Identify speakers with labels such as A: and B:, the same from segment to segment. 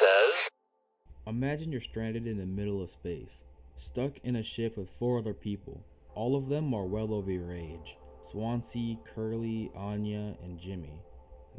A: says,
B: Imagine you're stranded in the middle of space, stuck in a ship with 4 other people. All of them are well over your age. Swansea, Curly, Anya, and Jimmy.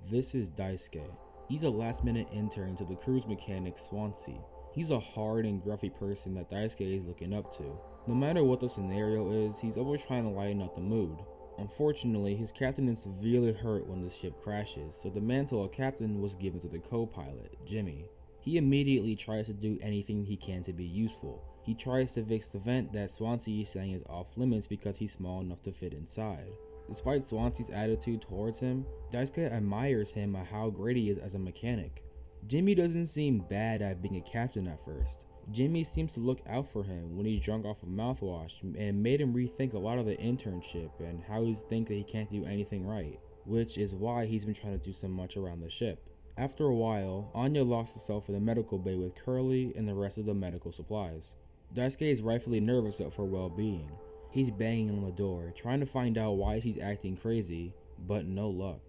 B: This is Daisuke. He's a last-minute intern to the cruise mechanic Swansea. He's a hard and gruffy person that Daisuke is looking up to. No matter what the scenario is, he's always trying to lighten up the mood. Unfortunately, his captain is severely hurt when the ship crashes, so the mantle of captain was given to the co-pilot, Jimmy. He immediately tries to do anything he can to be useful. He tries to fix the vent that Swansea is saying is off limits because he's small enough to fit inside. Despite Swansea's attitude towards him, Daisuke admires him at how great he is as a mechanic. Jimmy doesn't seem bad at being a captain at first. Jimmy seems to look out for him when he's drunk off of mouthwash and made him rethink a lot of the internship and how he thinks that he can't do anything right, which is why he's been trying to do so much around the ship. After a while, Anya locks herself in the medical bay with Curly and the rest of the medical supplies. Daisuke is rightfully nervous of her well-being. He's banging on the door, trying to find out why she's acting crazy, but no luck.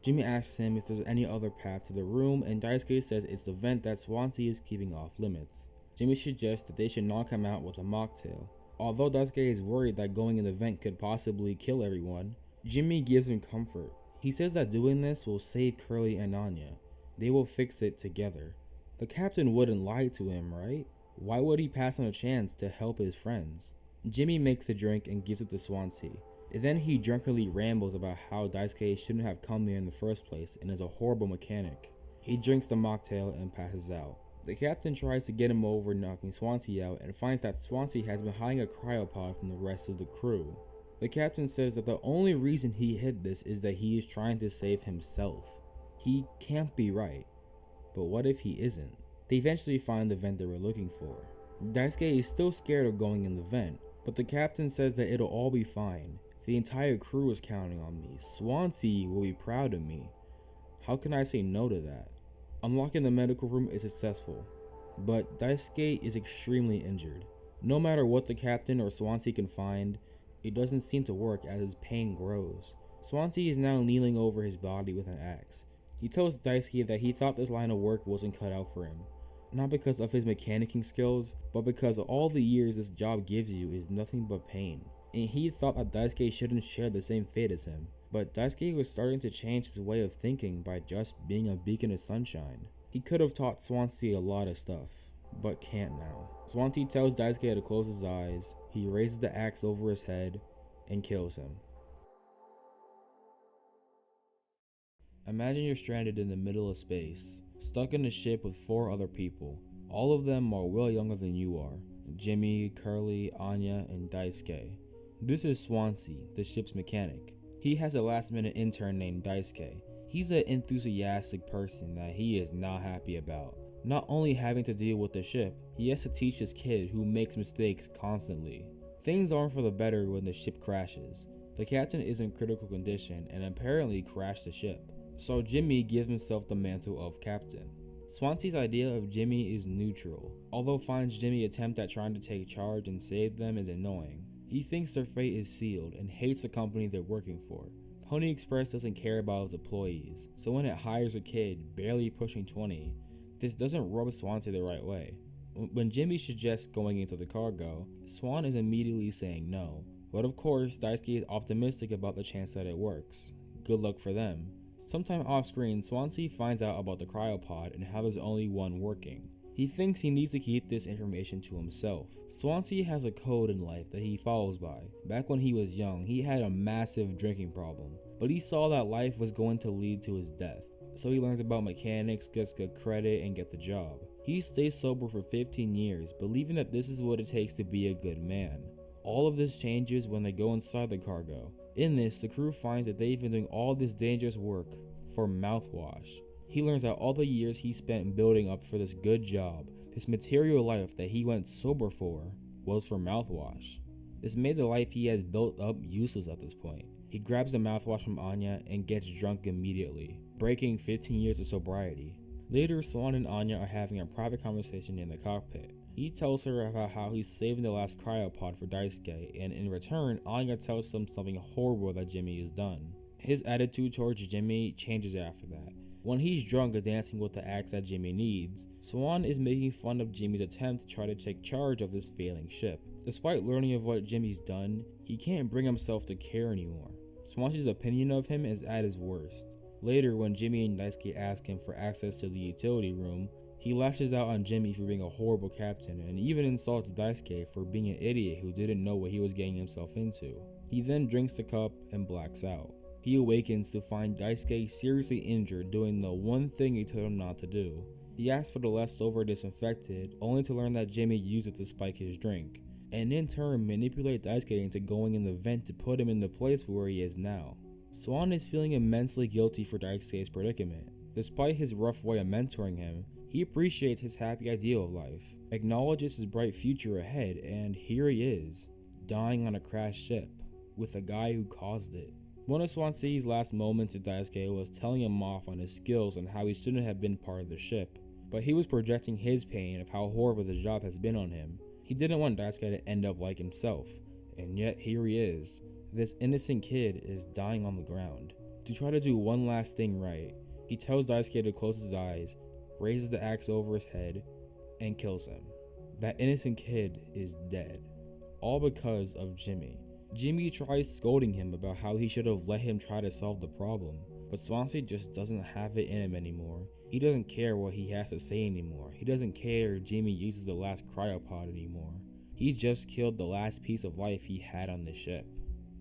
B: Jimmy asks him if there's any other path to the room, and Daisuke says it's the vent that Swansea is keeping off limits. Jimmy suggests that they should knock him out with a mocktail. Although Daisuke is worried that going in the vent could possibly kill everyone, Jimmy gives him comfort. He says that doing this will save Curly and Anya. They will fix it together. The captain wouldn't lie to him, right? Why would he pass on a chance to help his friends? Jimmy makes a drink and gives it to Swansea. Then he drunkenly rambles about how Daisuke shouldn't have come here in the first place and is a horrible mechanic. He drinks the mocktail and passes out. The captain tries to get him over knocking Swansea out and finds that Swansea has been hiding a cryopod from the rest of the crew. The captain says that the only reason he hid this is that he is trying to save himself. He can't be right. But what if he isn't? They eventually find the vent they were looking for. Daisuke is still scared of going in the vent, but the captain says that it'll all be fine. The entire crew is counting on me. Swansea will be proud of me. How can I say no to that? Unlocking the medical room is successful, but Daisuke is extremely injured. No matter what the captain or Swansea can find, it doesn't seem to work as his pain grows. Swansea is now kneeling over his body with an axe. He tells Daisuke that he thought this line of work wasn't cut out for him. Not because of his mechanicking skills, but because all the years this job gives you is nothing but pain. And he thought that Daisuke shouldn't share the same fate as him. But Daisuke was starting to change his way of thinking by just being a beacon of sunshine. He could have taught Swansea a lot of stuff, but can't now. Swansea tells Daisuke to close his eyes. He raises the axe over his head and kills him. Imagine you're stranded in the middle of space, stuck in a ship with 4 other people. All of them are well younger than you are. Jimmy, Curly, Anya, and Daisuke. This is Swansea, the ship's mechanic. He has a last-minute intern named Daisuke. He's an enthusiastic person that he is not happy about. Not only having to deal with the ship, he has to teach his kid who makes mistakes constantly. Things aren't for the better when the ship crashes. The captain is in critical condition and apparently crashed the ship. So Jimmy gives himself the mantle of captain. Swansea's idea of Jimmy is neutral, although finds Jimmy's attempt at trying to take charge and save them is annoying. He thinks their fate is sealed and hates the company they're working for. Pony Express doesn't care about its employees, so when it hires a kid barely pushing 20, this doesn't rub Swansea the right way. When Jimmy suggests going into the cargo, Swan is immediately saying no. But of course, Daisuke is optimistic about the chance that it works. Good luck for them. Sometime off-screen, Swansea finds out about the cryopod and how there's only one working. He thinks he needs to keep this information to himself. Swansea has a code in life that he follows by. Back when he was young, he had a massive drinking problem, but he saw that life was going to lead to his death. So he learns about mechanics, gets good credit, and get the job. He stays sober for 15 years, believing that this is what it takes to be a good man. All of this changes when they go inside the cargo. In this, the crew finds that they've been doing all this dangerous work for mouthwash. He learns that all the years he spent building up for this good job, this material life that he went sober for, was for mouthwash. This made the life he had built up useless at this point. He grabs the mouthwash from Anya and gets drunk immediately, breaking 15 years of sobriety. Later, Swan and Anya are having a private conversation in the cockpit. He tells her about how he's saving the last cryopod for Daisuke, and in return, Anya tells him something horrible that Jimmy has done. His attitude towards Jimmy changes after that. When he's drunk and dancing with the axe that Jimmy needs, Swan is making fun of Jimmy's attempt to try to take charge of this failing ship. Despite learning of what Jimmy's done, he can't bring himself to care anymore. Swansea's opinion of him is at his worst. Later, when Jimmy and Daisuke ask him for access to the utility room, he lashes out on Jimmy for being a horrible captain and even insults Daisuke for being an idiot who didn't know what he was getting himself into. He then drinks the cup and blacks out. He awakens to find Daisuke seriously injured doing the one thing he told him not to do. He asks for the leftover disinfected, only to learn that Jimmy used it to spike his drink, and in turn manipulate Daisuke into going in the vent to put him in the place where he is now. Swan is feeling immensely guilty for Daisuke's predicament. Despite his rough way of mentoring him, he appreciates his happy ideal of life, acknowledges his bright future ahead, and here he is, dying on a crashed ship, with a guy who caused it. One of Swansea's last moments to Daisuke was telling him off on his skills and how he shouldn't have been part of the ship, but he was projecting his pain of how horrible the job has been on him. He didn't want Daisuke to end up like himself, and yet here he is. This innocent kid is dying on the ground. To try to do one last thing right, he tells Daisuke to close his eyes, raises the axe over his head, and kills him. That innocent kid is dead. All because of Jimmy. Jimmy tries scolding him about how he should have let him try to solve the problem, but Swansea just doesn't have it in him anymore. He doesn't care what he has to say anymore. He doesn't care if Jimmy uses the last cryopod anymore. He's just killed the last piece of life he had on the ship.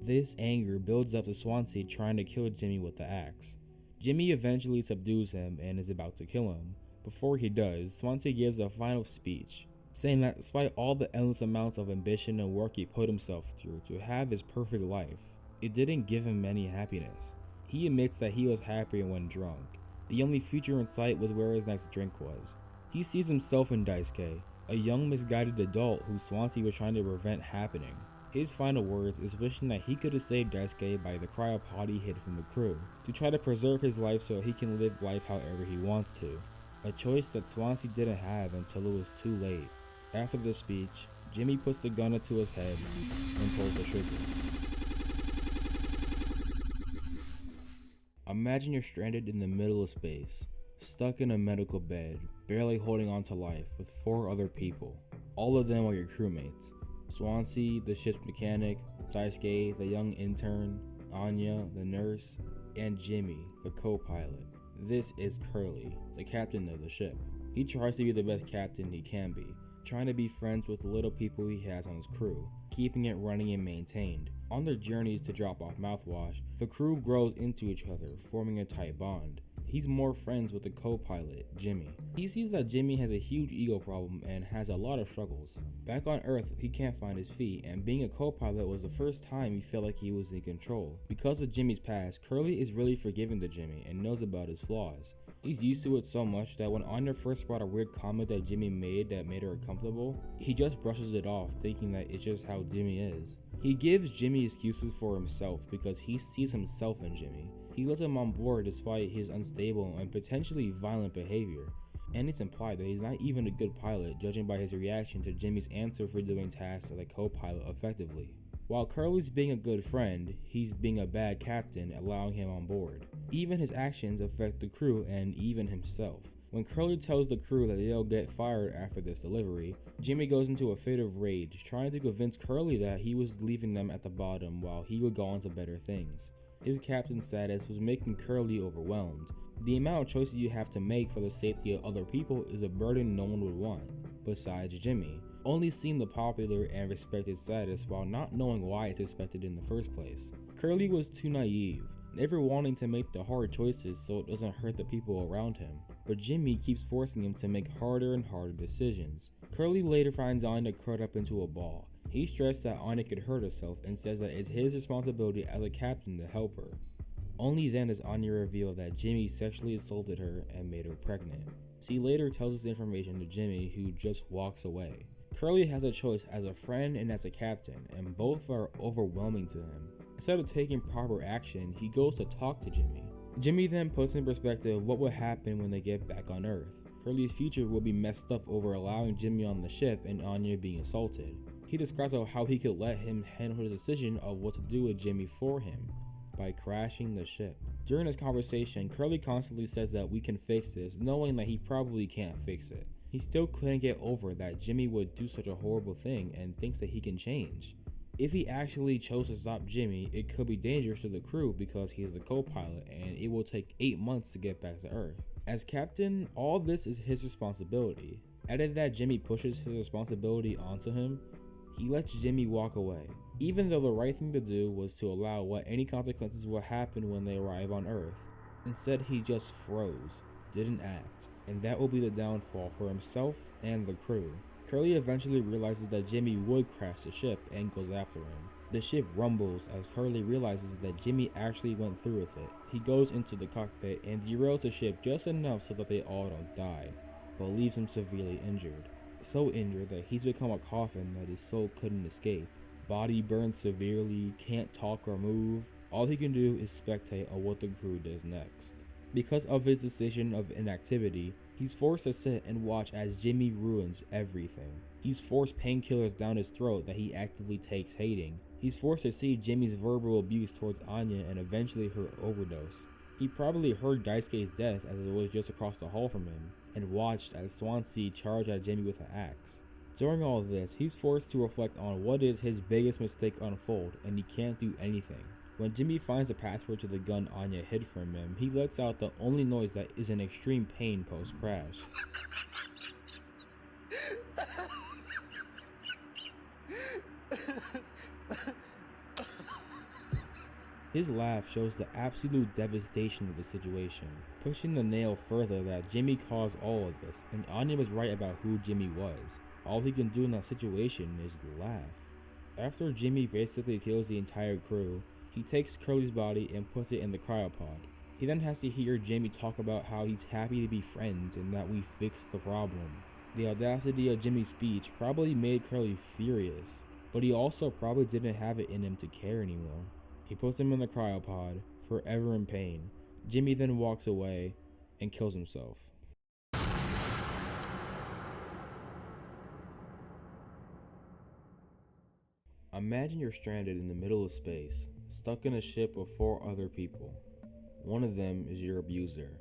B: This anger builds up to Swansea trying to kill Jimmy with the axe. Jimmy eventually subdues him and is about to kill him. Before he does, Swansea gives a final speech, saying that despite all the endless amounts of ambition and work he put himself through to have his perfect life, it didn't give him any happiness. He admits that he was happier when drunk. The only future in sight was where his next drink was. He sees himself in Daisuke, a young misguided adult who Swansea was trying to prevent happening. His final words is wishing that he could have saved Daisuke by the cryopod he hid from the crew, to try to preserve his life so he can live life however he wants to. A choice that Swansea didn't have until it was too late. After the speech, Jimmy puts the gun to his head and pulls the trigger. Imagine you're stranded in the middle of space, stuck in a medical bed, barely holding on to life with 4 other people. All of them are your crewmates. Swansea, the ship's mechanic, Daisuke, the young intern, Anya, the nurse, and Jimmy, the co-pilot. This is Curly, the captain of the ship. He tries to be the best captain he can be, trying to be friends with the little people he has on his crew, keeping it running and maintained. On their journeys to drop off mouthwash, the crew grows into each other, forming a tight bond. He's more friends with the co-pilot, Jimmy. He sees that Jimmy has a huge ego problem and has a lot of struggles. Back on Earth, he can't find his feet, and being a co-pilot was the first time he felt like he was in control. Because of Jimmy's past, Curly is really forgiving to Jimmy and knows about his flaws. He's used to it so much that when Anya first brought a weird comment that Jimmy made that made her uncomfortable, he just brushes it off, thinking that it's just how Jimmy is. He gives Jimmy excuses for himself because he sees himself in Jimmy. He lets him on board despite his unstable and potentially violent behavior, and it's implied that he's not even a good pilot judging by his reaction to Jimmy's answer for doing tasks as a co-pilot effectively. While Curly's being a good friend, he's being a bad captain, allowing him on board. Even his actions affect the crew and even himself. When Curly tells the crew that they'll get fired after this delivery, Jimmy goes into a fit of rage, trying to convince Curly that he was leaving them at the bottom while he would go on to better things. His captain status was making Curly overwhelmed. The amount of choices you have to make for the safety of other people is a burden no one would want, besides Jimmy, only seeing the popular and respected status while not knowing why it's expected in the first place. Curly was too naive, never wanting to make the hard choices so it doesn't hurt the people around him, but Jimmy keeps forcing him to make harder and harder decisions. Curly later finds Anya curled up into a ball. He stressed that Anya could hurt herself and says that it's his responsibility as a captain to help her. Only then does Anya reveal that Jimmy sexually assaulted her and made her pregnant. She later tells this information to Jimmy, who just walks away. Curly has a choice as a friend and as a captain, and both are overwhelming to him. Instead of taking proper action, he goes to talk to Jimmy. Jimmy then puts in perspective what will happen when they get back on Earth. Curly's future will be messed up over allowing Jimmy on the ship and Anya being assaulted. He describes how he could let him handle his decision of what to do with Jimmy for him. by crashing the ship. During this conversation, Curly constantly says that we can fix this, knowing that he probably can't fix it. He still couldn't get over that Jimmy would do such a horrible thing and thinks that he can change. If he actually chose to stop Jimmy, it could be dangerous to the crew because he is a co-pilot and it will take 8 months to get back to Earth. As captain, all this is his responsibility. Added that Jimmy pushes his responsibility onto him, he lets Jimmy walk away, even though the right thing to do was to allow what any consequences will happen when they arrive on Earth. Instead, he just froze, didn't act, and that will be the downfall for himself and the crew. Curly eventually realizes that Jimmy would crash the ship and goes after him. The ship rumbles as Curly realizes that Jimmy actually went through with it. He goes into the cockpit and derails the ship just enough so that they all don't die, but leaves him severely injured. So injured that he's become a coffin that his soul couldn't escape. Body burned severely, can't talk or move. All he can do is spectate on what the crew does next. Because of his decision of inactivity, he's forced to sit and watch as Jimmy ruins everything. He's forced painkillers down his throat that he actively takes hating. He's forced to see Jimmy's verbal abuse towards Anya and eventually her overdose. He probably heard Daisuke's death as it was just across the hall from him, and watched as Swansea charged at Jimmy with an axe. During all of this, he's forced to reflect on what is his biggest mistake unfold, and he can't do anything. When Jimmy finds the password to the gun Anya hid from him, he lets out the only noise that is in extreme pain post-crash. His laugh shows the absolute devastation of the situation, pushing the nail further that Jimmy caused all of this, and Anya was right about who Jimmy was. All he can do in that situation is laugh. After Jimmy basically kills the entire crew, he takes Curly's body and puts it in the cryopod. He then has to hear Jimmy talk about how he's happy to be friends and that we fixed the problem. The audacity of Jimmy's speech probably made Curly furious, but he also probably didn't have it in him to care anymore. He puts him in the cryopod, forever in pain. Jimmy then walks away and kills himself. Imagine you're stranded in the middle of space, stuck in a ship with 4 other people. One of them is your abuser.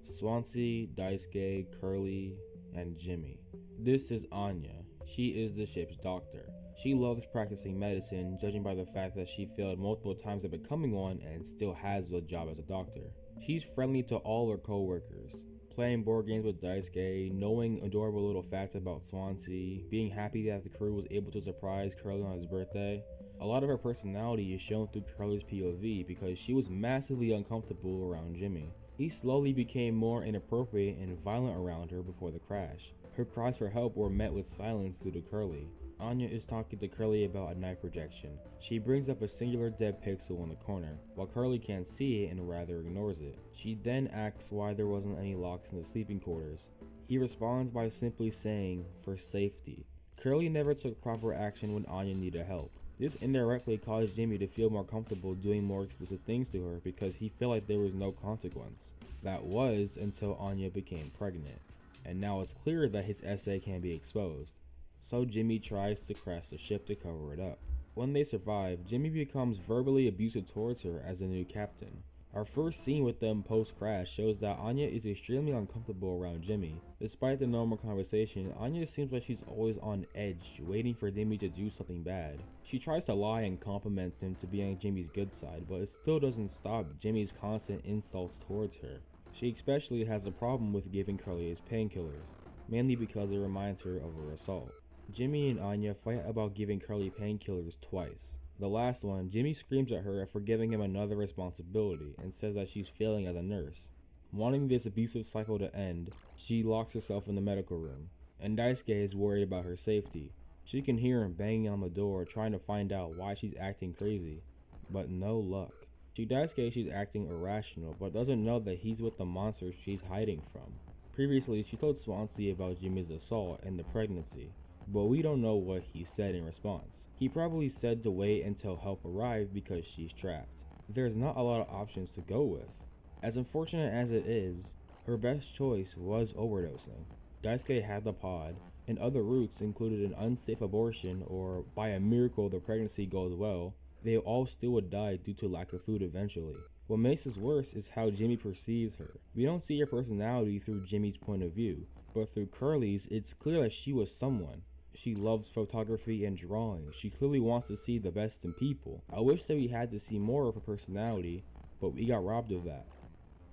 B: Swansea, Daisuke, Curly, and Jimmy. This is Anya. She is the ship's doctor. She loves practicing medicine, judging by the fact that she failed multiple times at becoming one and still has a job as a doctor. She's friendly to all her co-workers, playing board games with Daisuke, knowing adorable little facts about Swansea, being happy that the crew was able to surprise Curly on his birthday. A lot of her personality is shown through Curly's POV because she was massively uncomfortable around Jimmy. He slowly became more inappropriate and violent around her before the crash. Her cries for help were met with silence due to Curly. Anya is talking to Curly about a night projection. She brings up a singular dead pixel in the corner, while Curly can't see it and rather ignores it. She then asks why there wasn't any locks in the sleeping quarters. He responds by simply saying, "for safety." Curly never took proper action when Anya needed help. This indirectly caused Jimmy to feel more comfortable doing more explicit things to her because he felt like there was no consequence. That was until Anya became pregnant, and now it's clear that his essay can be exposed. So Jimmy tries to crash the ship to cover it up. When they survive, Jimmy becomes verbally abusive towards her as the new captain. Our first scene with them post-crash shows that Anya is extremely uncomfortable around Jimmy. Despite the normal conversation, Anya seems like she's always on edge, waiting for Jimmy to do something bad. She tries to lie and compliment him to be on Jimmy's good side, but it still doesn't stop Jimmy's constant insults towards her. She especially has a problem with giving Curly his painkillers, mainly because it reminds her of her assault. Jimmy and Anya fight about giving Curly painkillers twice. The last one, Jimmy screams at her for giving him another responsibility and says that she's failing as a nurse. Wanting this abusive cycle to end, she locks herself in the medical room, and Daisuke is worried about her safety. She can hear him banging on the door trying to find out why she's acting crazy, but no luck. To Daisuke, she's acting irrational, but doesn't know that he's with the monster she's hiding from. Previously, she told Swansea about Jimmy's assault and the pregnancy, but we don't know what he said in response. He probably said to wait until help arrived because she's trapped. There's not a lot of options to go with. As unfortunate as it is, her best choice was overdosing. Daisuke had the pod, and other routes included an unsafe abortion or, by a miracle, the pregnancy goes well. they all still would die due to lack of food eventually. What makes this worse is how Jimmy perceives her. We don't see her personality through Jimmy's point of view, but through Curly's, it's clear that she was someone. She loves photography and drawing. She clearly wants to see the best in people. I wish that we had to see more of her personality, but we got robbed of that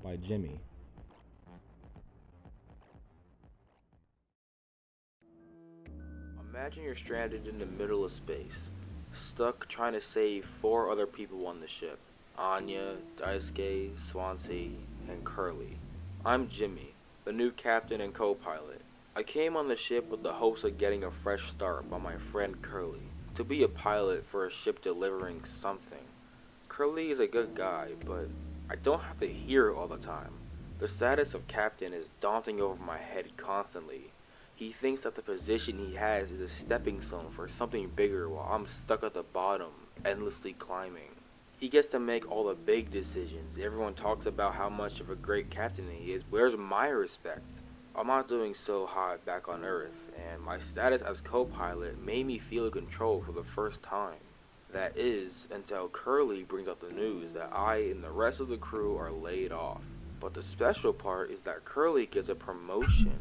B: by Jimmy. Imagine you're stranded in the middle of space, stuck trying to save 4 other people on the ship: Anya, Daisuke, Swansea, and Curly. I'm Jimmy, the new captain and co-pilot. I came on the ship with the hopes of getting a fresh start by my friend Curly, to be a pilot for a ship delivering something. Curly is a good guy, but I don't have to hear it all the time. The status of captain is daunting over my head constantly. He thinks that the position he has is a stepping stone for something bigger while I'm stuck at the bottom, endlessly climbing. He gets to make all the big decisions. Everyone talks about how much of a great captain he is. Where's my respect? I'm not doing so hot back on Earth, and my status as co-pilot made me feel in control for the first time. That is, until Curly brings up the news that I and the rest of the crew are laid off. But the special part is that Curly gets a promotion.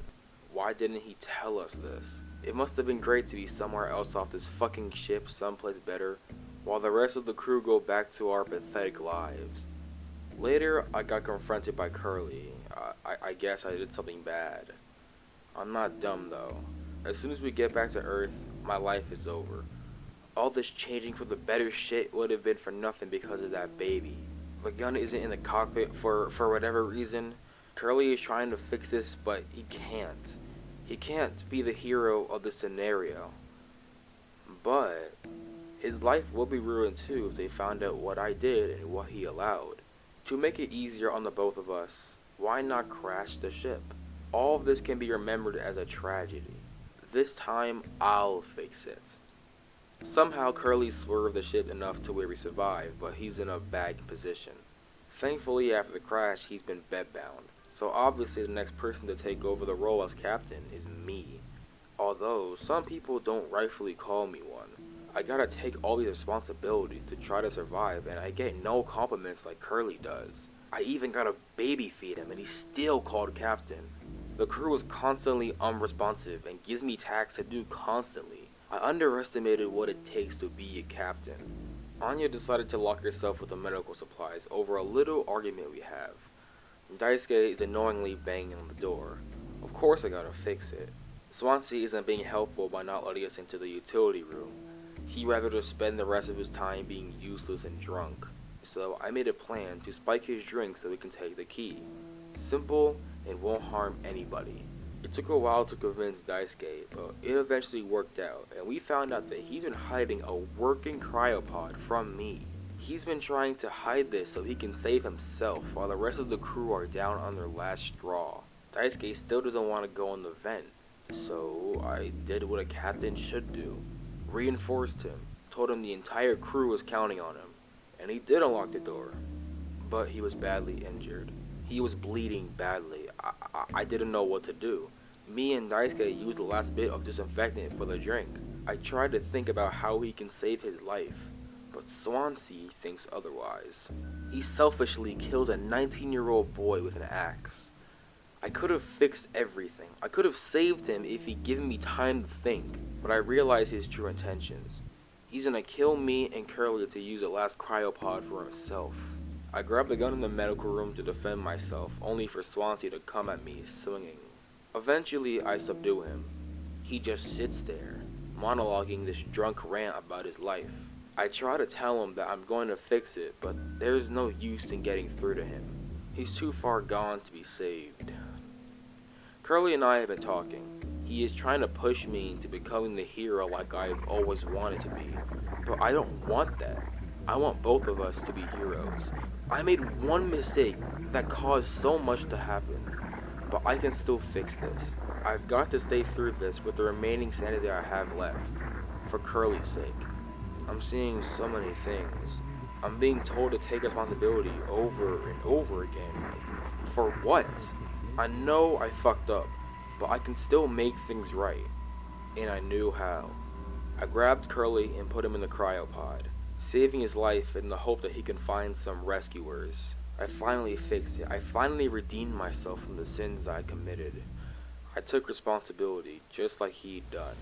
B: Why didn't he tell us this? It must have been great to be somewhere else off this fucking ship, someplace better, while the rest of the crew go back to our pathetic lives. Later, I got confronted by Curly. I guess I did something bad. I'm not dumb though. As soon as we get back to Earth, my life is over. All this changing for the better shit would have been for nothing because of that baby. The gun isn't in the cockpit for whatever reason. Curly is trying to fix this, but he can't. He can't be the hero of this scenario. But his life will be ruined too if they found out what I did and what he allowed. To make it easier on the both of us, why not crash the ship? All of this can be remembered as a tragedy. This time, I'll fix it. Somehow Curly swerved the ship enough to where we survived, but he's in a bad position. Thankfully, after the crash, he's been bedbound, so obviously the next person to take over the role as captain is me. Although, some people don't rightfully call me one. I gotta take all these responsibilities to try to survive, and I get no compliments like Curly does. I even gotta baby feed him, and he's still called captain. The crew is constantly unresponsive and gives me tasks to do constantly. I underestimated what it takes to be a captain. Anya decided to lock herself with the medical supplies over a little argument we have. Daisuke is annoyingly banging on the door. Of course I gotta fix it. Swansea isn't being helpful by not letting us into the utility room. He'd rather just spend the rest of his time being useless and drunk. So I made a plan to spike his drink so we can take the key. Simple and won't harm anybody. It took a while to convince Daisuke, but it eventually worked out, and we found out that he's been hiding a working cryopod from me. He's been trying to hide this so he can save himself while the rest of the crew are down on their last straw. Daisuke still doesn't want to go in the vent, so I did what a captain should do. Reinforced him, told him the entire crew was counting on him, and he did unlock the door. But he was badly injured. He was bleeding badly. I didn't know what to do. Me and Daisuke used the last bit of disinfectant for the drink. I tried to think about how he can save his life, but Swansea thinks otherwise. He selfishly kills a 19-year-old boy with an axe. I could have fixed everything. I could have saved him if he'd given me time to think, but I realized his true intentions. He's gonna kill me and Curly to use the last cryopod for himself. I grabbed the gun in the medical room to defend myself, only for Swansea to come at me, swinging. Eventually, I subdue him. He just sits there, monologuing this drunk rant about his life. I try to tell him that I'm going to fix it, but there's no use in getting through to him. He's too far gone to be saved. Curly and I have been talking. He is trying to push me into becoming the hero like I've always wanted to be, but I don't want that. I want both of us to be heroes. I made one mistake that caused so much to happen, but I can still fix this. I've got to stay through this with the remaining sanity I have left, for Curly's sake. I'm seeing so many things. I'm being told to take responsibility over and over again. For what? I know I fucked up, but I can still make things right. And I knew how. I grabbed Curly and put him in the cryopod. saving his life in the hope that he can find some rescuers. I finally fixed it. I finally redeemed myself from the sins I committed. I took responsibility, just like he'd done.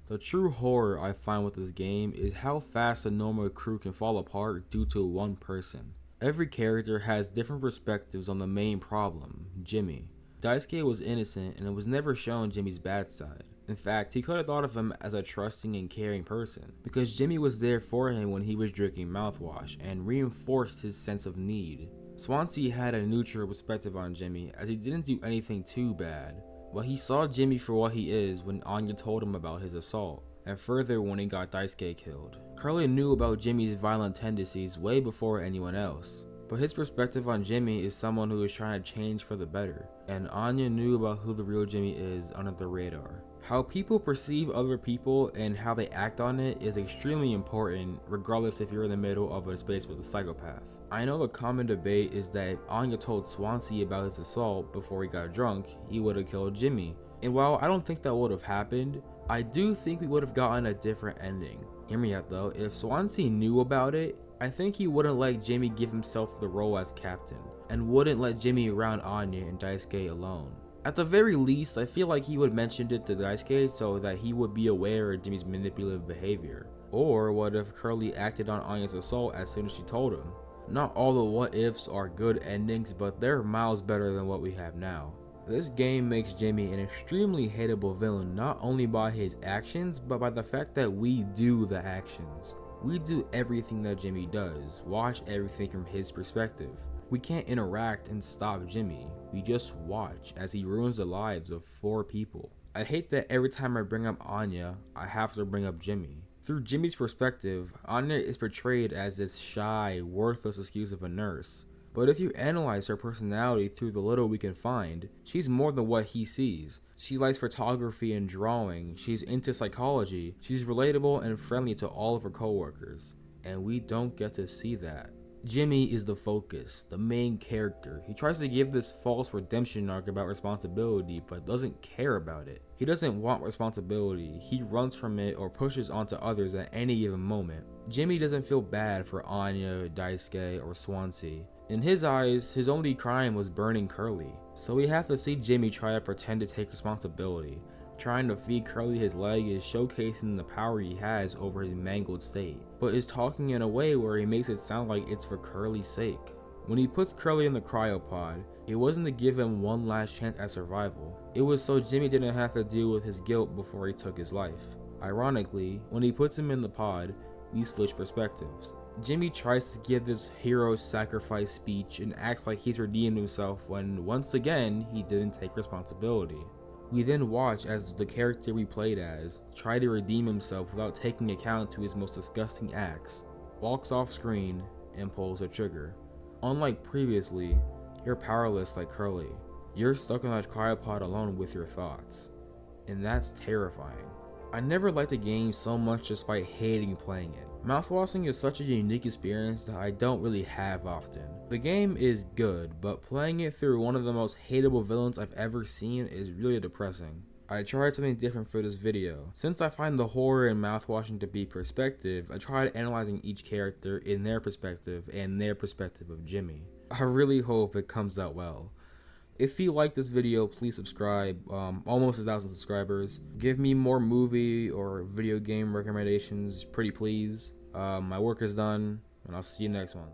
B: The true horror I find with this game is how fast a normal crew can fall apart due to one person. Every character has different perspectives on the main problem, Jimmy. Daisuke was innocent and it was never shown Jimmy's bad side. In fact, he could have thought of him as a trusting and caring person, because Jimmy was there for him when he was drinking mouthwash and reinforced his sense of need. Swansea had a neutral perspective on Jimmy as he didn't do anything too bad, but he saw Jimmy for what he is when Anya told him about his assault, and further when he got Daisuke killed. Curly knew about Jimmy's violent tendencies way before anyone else, but his perspective on Jimmy is someone who is trying to change for the better, and Anya knew about who the real Jimmy is under the radar. How people perceive other people and how they act on it is extremely important, regardless if you're in the middle of a space with a psychopath. I know the common debate is that if Anya told Swansea about his assault before he got drunk, he would have killed Jimmy. And while I don't think that would have happened, I do think we would have gotten a different ending. Hear me out though, if Swansea knew about it, I think he wouldn't let Jimmy give himself the role as captain, and wouldn't let Jimmy around Anya and Daisuke alone. At the very least, I feel like he would mention it to Daisuke so that he would be aware of Jimmy's manipulative behavior. Or what if Curly acted on Anya's assault as soon as she told him? Not all the what ifs are good endings, but they're miles better than what we have now. This game makes Jimmy an extremely hateable villain, not only by his actions, but by the fact that we do the actions. We do everything that Jimmy does, watch everything from his perspective. We can't interact and stop Jimmy, we just watch as he ruins the lives of 4 people. I hate that every time I bring up Anya, I have to bring up Jimmy. Through Jimmy's perspective, Anya is portrayed as this shy, worthless excuse of a nurse. But if you analyze her personality through the little we can find, she's more than what he sees. She likes photography and drawing, she's into psychology, she's relatable and friendly to all of her coworkers. And we don't get to see that. Jimmy is the focus, the main character. He tries to give this false redemption arc about responsibility, but doesn't care about it. He doesn't want responsibility, he runs from it or pushes onto others at any given moment. Jimmy doesn't feel bad for Anya, Daisuke, or Swansea. In his eyes, his only crime was burning Curly. So we have to see Jimmy try to pretend to take responsibility. Trying to feed Curly his leg is showcasing the power he has over his mangled state, but is talking in a way where he makes it sound like it's for Curly's sake. When he puts Curly in the cryopod, it wasn't to give him one last chance at survival. It was so Jimmy didn't have to deal with his guilt before he took his life. Ironically, when he puts him in the pod, we switch perspectives. Jimmy tries to give this hero sacrifice speech and acts like he's redeemed himself when, once again, he didn't take responsibility. We then watch as the character we played as try to redeem himself without taking account to his most disgusting acts, walks off screen, and pulls a trigger. Unlike previously, you're powerless like Curly. You're stuck in a cryopod alone with your thoughts. And that's terrifying. I never liked a game so much despite hating playing it. Mouthwashing is such a unique experience that I don't really have often. The game is good, but playing it through one of the most hateable villains I've ever seen is really depressing. I tried something different for this video. Since I find the horror in Mouthwashing to be perspective, I tried analyzing each character in their perspective and their perspective of Jimmy. I really hope it comes out well. If you like this video, please subscribe. Almost 1,000 subscribers. Give me more movie or video game recommendations, pretty please. My work is done, and I'll see you next month.